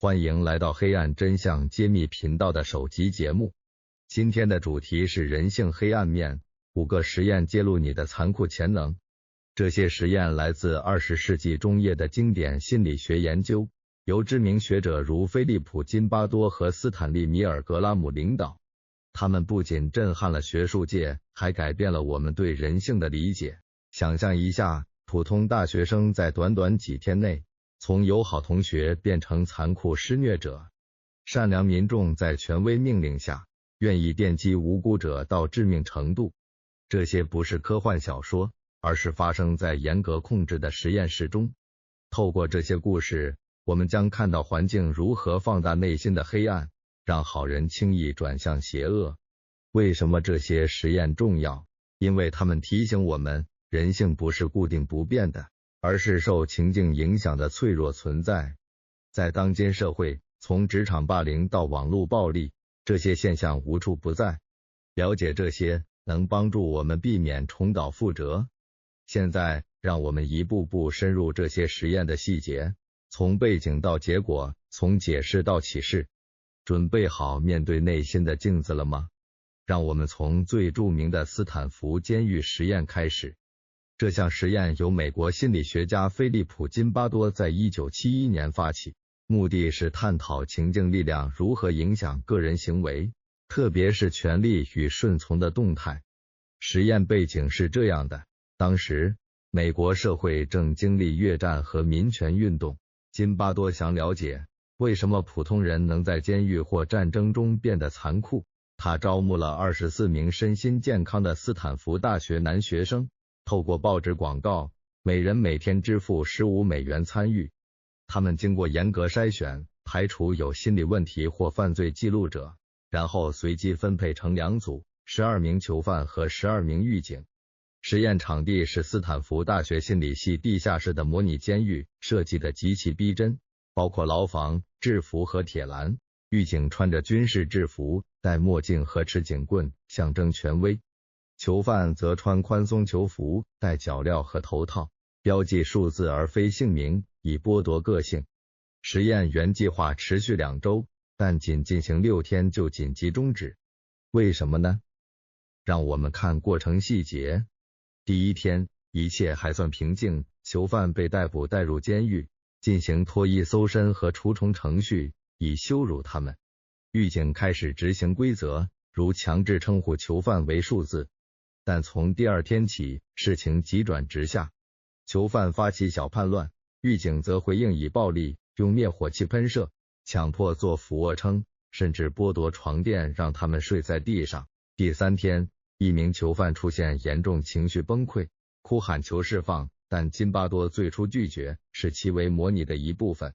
欢迎来到黑暗真相揭秘频道的首集节目。今天的主题是人性黑暗面，5个实验揭露你的残酷潜能。这些实验来自20世纪中叶的经典心理学研究，由知名学者如菲利普·金巴多和斯坦利·米尔格拉姆领导。他们不仅震撼了学术界，还改变了我们对人性的理解。想象一下，普通大学生在短短几天内从友好同学变成残酷施虐者，善良民众在权威命令下愿意电击无辜者到致命程度。这些不是科幻小说，而是发生在严格控制的实验室中。透过这些故事，我们将看到环境如何放大内心的黑暗，让好人轻易转向邪恶。为什么这些实验重要？因为它们提醒我们，人性不是固定不变的，而是受情境影响的脆弱存在。在当今社会，从职场霸凌到网络暴力，这些现象无处不在。了解这些，能帮助我们避免重蹈覆辙。现在，让我们一步步深入这些实验的细节，从背景到结果，从解释到启示。准备好面对内心的镜子了吗？让我们从最著名的斯坦福监狱实验开始。这项实验由美国心理学家菲利普·金巴多在1971年发起，目的是探讨情境力量如何影响个人行为，特别是权力与顺从的动态。实验背景是这样的，当时美国社会正经历越战和民权运动，金巴多想了解为什么普通人能在监狱或战争中变得残酷。他招募了24名身心健康的斯坦福大学男学生，透过报纸广告，每人每天支付15美元参与。他们经过严格筛选，排除有心理问题或犯罪记录者，然后随机分配成2组，12名囚犯和12名狱警。实验场地是斯坦福大学心理系地下室的模拟监狱，设计的极其逼真，包括牢房、制服和铁栏。狱警穿着军事制服，戴墨镜和持警棍，象征权威。囚犯则穿宽松囚服，戴脚镣和头套，标记数字而非姓名，以剥夺个性。实验原计划持续2周，但仅进行6天就紧急终止。为什么呢？让我们看过程细节。第1天，一切还算平静，囚犯被逮捕带入监狱，进行脱衣搜身和除虫程序，以羞辱他们。狱警开始执行规则，如强制称呼囚犯为数字。但从第2天起，事情急转直下，囚犯发起小叛乱，狱警则回应以暴力，用灭火器喷射，强迫做俯卧撑，甚至剥夺床垫让他们睡在地上。第3天，一名囚犯出现严重情绪崩溃，哭喊求释放，但金巴多最初拒绝，视其为模拟的一部分。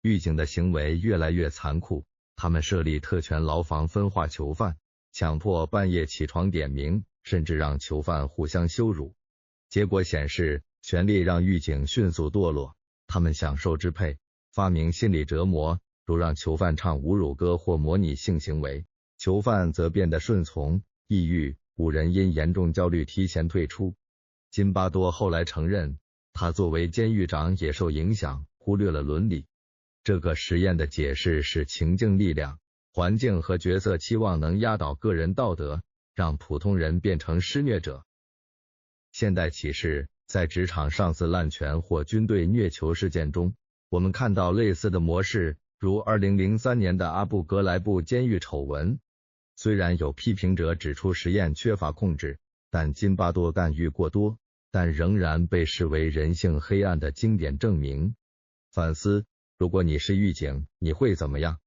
狱警的行为越来越残酷，他们设立特权牢房分化囚犯，强迫半夜起床点名，甚至让囚犯互相羞辱。结果显示，权力让狱警迅速堕落，他们享受支配，发明心理折磨，如让囚犯唱侮辱歌或模拟性行为。囚犯则变得顺从、抑郁，5人因严重焦虑提前退出。金巴多后来承认，他作为监狱长也受影响，忽略了伦理。这个实验的解释是情境力量，环境和角色期望能压倒个人道德，让普通人变成施虐者。现代启示，在职场上司滥权或军队虐囚事件中，我们看到类似的模式，如2003年的阿布格莱布监狱丑闻。虽然有批评者指出实验缺乏控制，但金巴多干预过多，但仍然被视为人性黑暗的经典证明。反思，如果你是狱警，你会怎么样？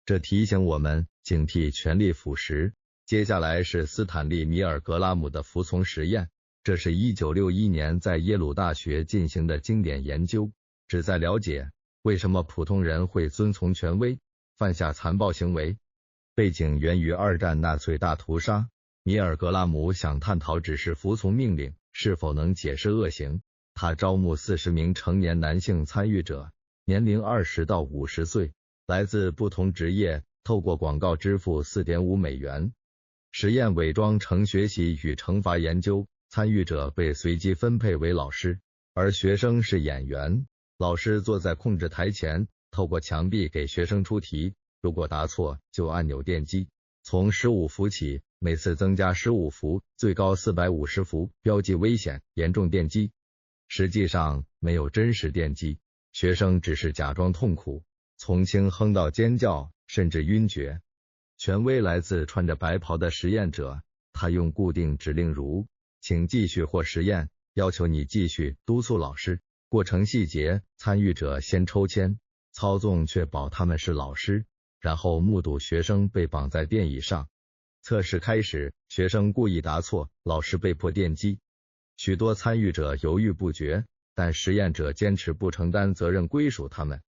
这提醒我们警惕权力腐蚀。接下来是斯坦利·米尔格拉姆的服从实验，这是1961年在耶鲁大学进行的经典研究，旨在了解为什么普通人会遵从权威，犯下残暴行为。背景源于2战纳粹大屠杀，米尔格拉姆想探讨只是服从命令是否能解释恶行。他招募40名成年男性参与者，年龄20到50岁，来自不同职业，透过广告支付 4.5 美元。实验伪装成学习与惩罚研究，参与者被随机分配为老师，而学生是演员。老师坐在控制台前，透过墙壁给学生出题，如果答错就按钮电击，从15伏起，每次增加15伏，最高450伏，标记危险，严重电击。实际上没有真实电击，学生只是假装痛苦，从轻哼到尖叫，甚至晕厥。权威来自穿着白袍的实验者，他用固定指令如请继续或实验，要求你继续，督促老师。过程细节，参与者先抽签，操纵确保他们是老师，然后目睹学生被绑在电椅上。测试开始，学生故意答错，老师被迫电击。许多参与者犹豫不决，但实验者坚持不承担责任归属他们。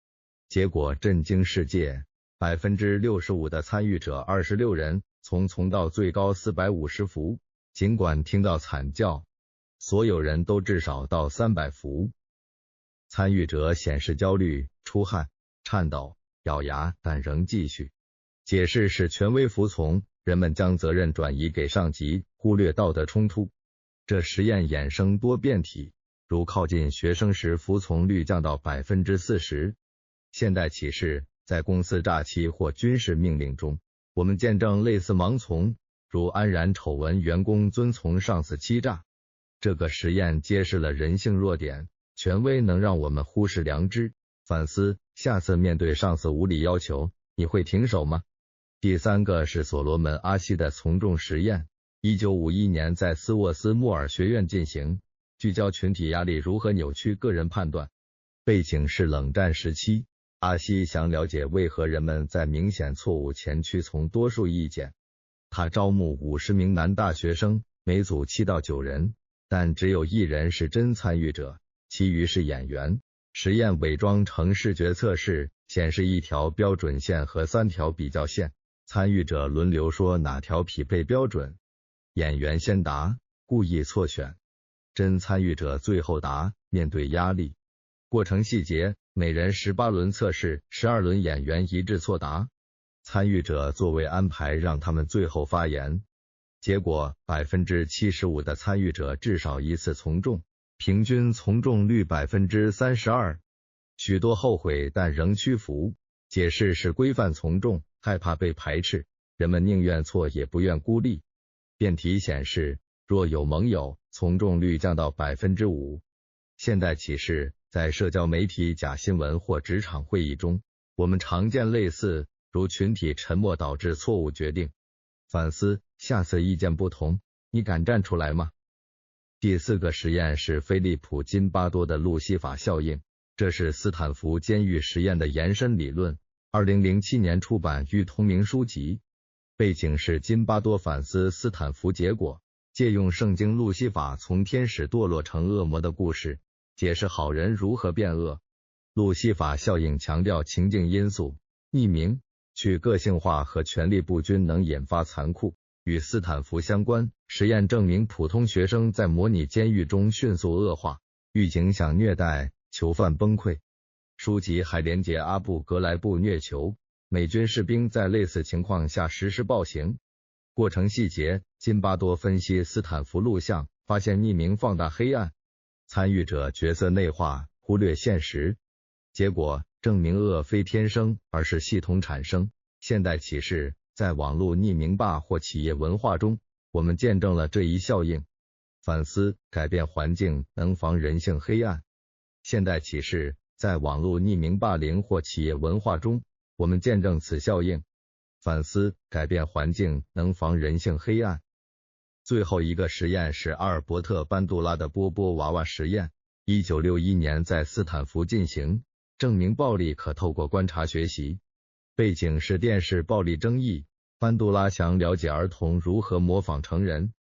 结果震惊世界， 65% 的参与者26人从到最高450伏，尽管听到惨叫，所有人都至少到300伏。参与者显示焦虑、出汗、颤抖、咬牙，但仍继续。解释是权威服从，人们将责任转移给上级，忽略道德冲突。这实验衍生多变体，如靠近学生时服从率降到 40%。现代启示，在公司诈欺或军事命令中，我们见证类似盲从，如安然丑闻员工遵从上司欺诈。这个实验揭示了人性弱点，权威能让我们忽视良知。反思，下次面对上司无理要求，你会停手吗？第三个是所罗门·阿希的从众实验，1951年在斯沃斯莫尔学院进行，聚焦群体压力如何扭曲个人判断。背景是冷战时期，阿希想了解为何人们在明显错误前屈从多数意见。他招募50名男大学生，每组7到9人，但只有1人是真参与者，其余是演员。实验伪装成视觉测试，显示1条标准线和3条比较线，参与者轮流说哪条匹配标准。演员先答，故意错选，真参与者最后答，面对压力。过程细节，每人18轮测试，12轮演员一致错答，参与者座位安排让他们最后发言。结果 75% 的参与者至少一次从众，平均从众率 32%。 许多后悔但仍屈服。解释是规范从众，害怕被排斥，人们宁愿错也不愿孤立。辩题显示，若有盟友，从众率降到 5%。 现代启示，在社交媒体假新闻或职场会议中，我们常见类似，如群体沉默导致错误决定。反思，下次意见不同，你敢站出来吗？第四个实验是菲利普·金巴多的路西法效应，这是斯坦福监狱实验的延伸理论，2007年出版于同名书籍。背景是金巴多反思斯坦福结果，借用圣经路西法从天使堕落成恶魔的故事，解释好人如何变恶。路西法效应强调情境因素，匿名、去个性化和权力不均能引发残酷。与斯坦福相关，实验证明普通学生在模拟监狱中迅速恶化，狱警想虐待，囚犯崩溃。书籍还连结阿布格莱布虐囚，美军士兵在类似情况下实施暴行。过程细节，金巴多分析斯坦福录像，发现匿名放大黑暗，参与者角色内化，忽略现实。结果证明恶非天生，而是系统产生。现代启示，在网络匿名霸或企业文化中，我们见证了这一效应。反思，改变环境能防人性黑暗。现代启示，在网络匿名霸凌或企业文化中，我们见证此效应。反思，改变环境能防人性黑暗。最后一个实验是阿尔伯特·班杜拉的波波娃娃实验，1961年在斯坦福进行，证明暴力可透过观察学习。背景是电视暴力争议，班杜拉想了解儿童如何模仿成人。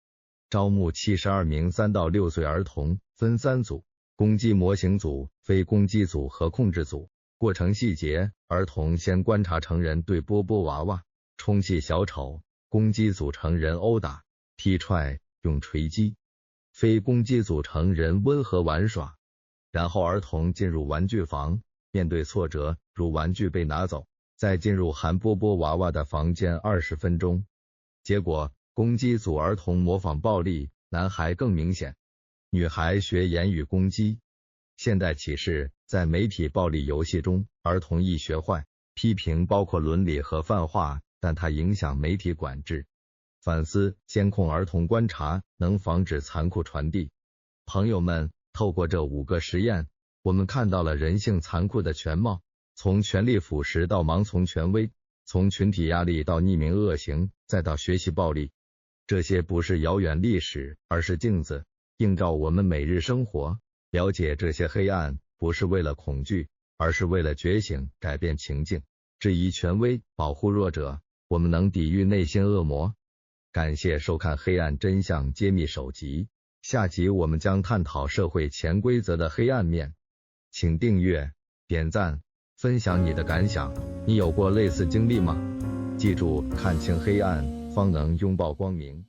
招募72名3到6岁儿童，分3组，攻击模型组、非攻击组和控制组。过程细节，儿童先观察成人对波波娃娃充气小丑，攻击组成人殴打、踢踹、用锤击，非攻击组成人温和玩耍。然后儿童进入玩具房，面对挫折，如玩具被拿走，再进入含波波娃娃的房间20分钟。结果，攻击组儿童模仿暴力，男孩更明显，女孩学言语攻击。现代启示，在媒体暴力游戏中，儿童易学坏。批评包括伦理和泛化，但它影响媒体管制。反思监控儿童观察，能防止残酷传递。朋友们，透过这5个实验，我们看到了人性残酷的全貌，从权力腐蚀到盲从权威，从群体压力到匿名恶行，再到学习暴力。这些不是遥远历史，而是镜子，映照我们每日生活。了解这些黑暗，不是为了恐惧，而是为了觉醒，改变情境，质疑权威，保护弱者，我们能抵御内心恶魔。感谢收看《黑暗真相揭秘》首集，下集我们将探讨社会潜规则的黑暗面。请订阅、点赞、分享你的感想，你有过类似经历吗？记住，看清黑暗，方能拥抱光明。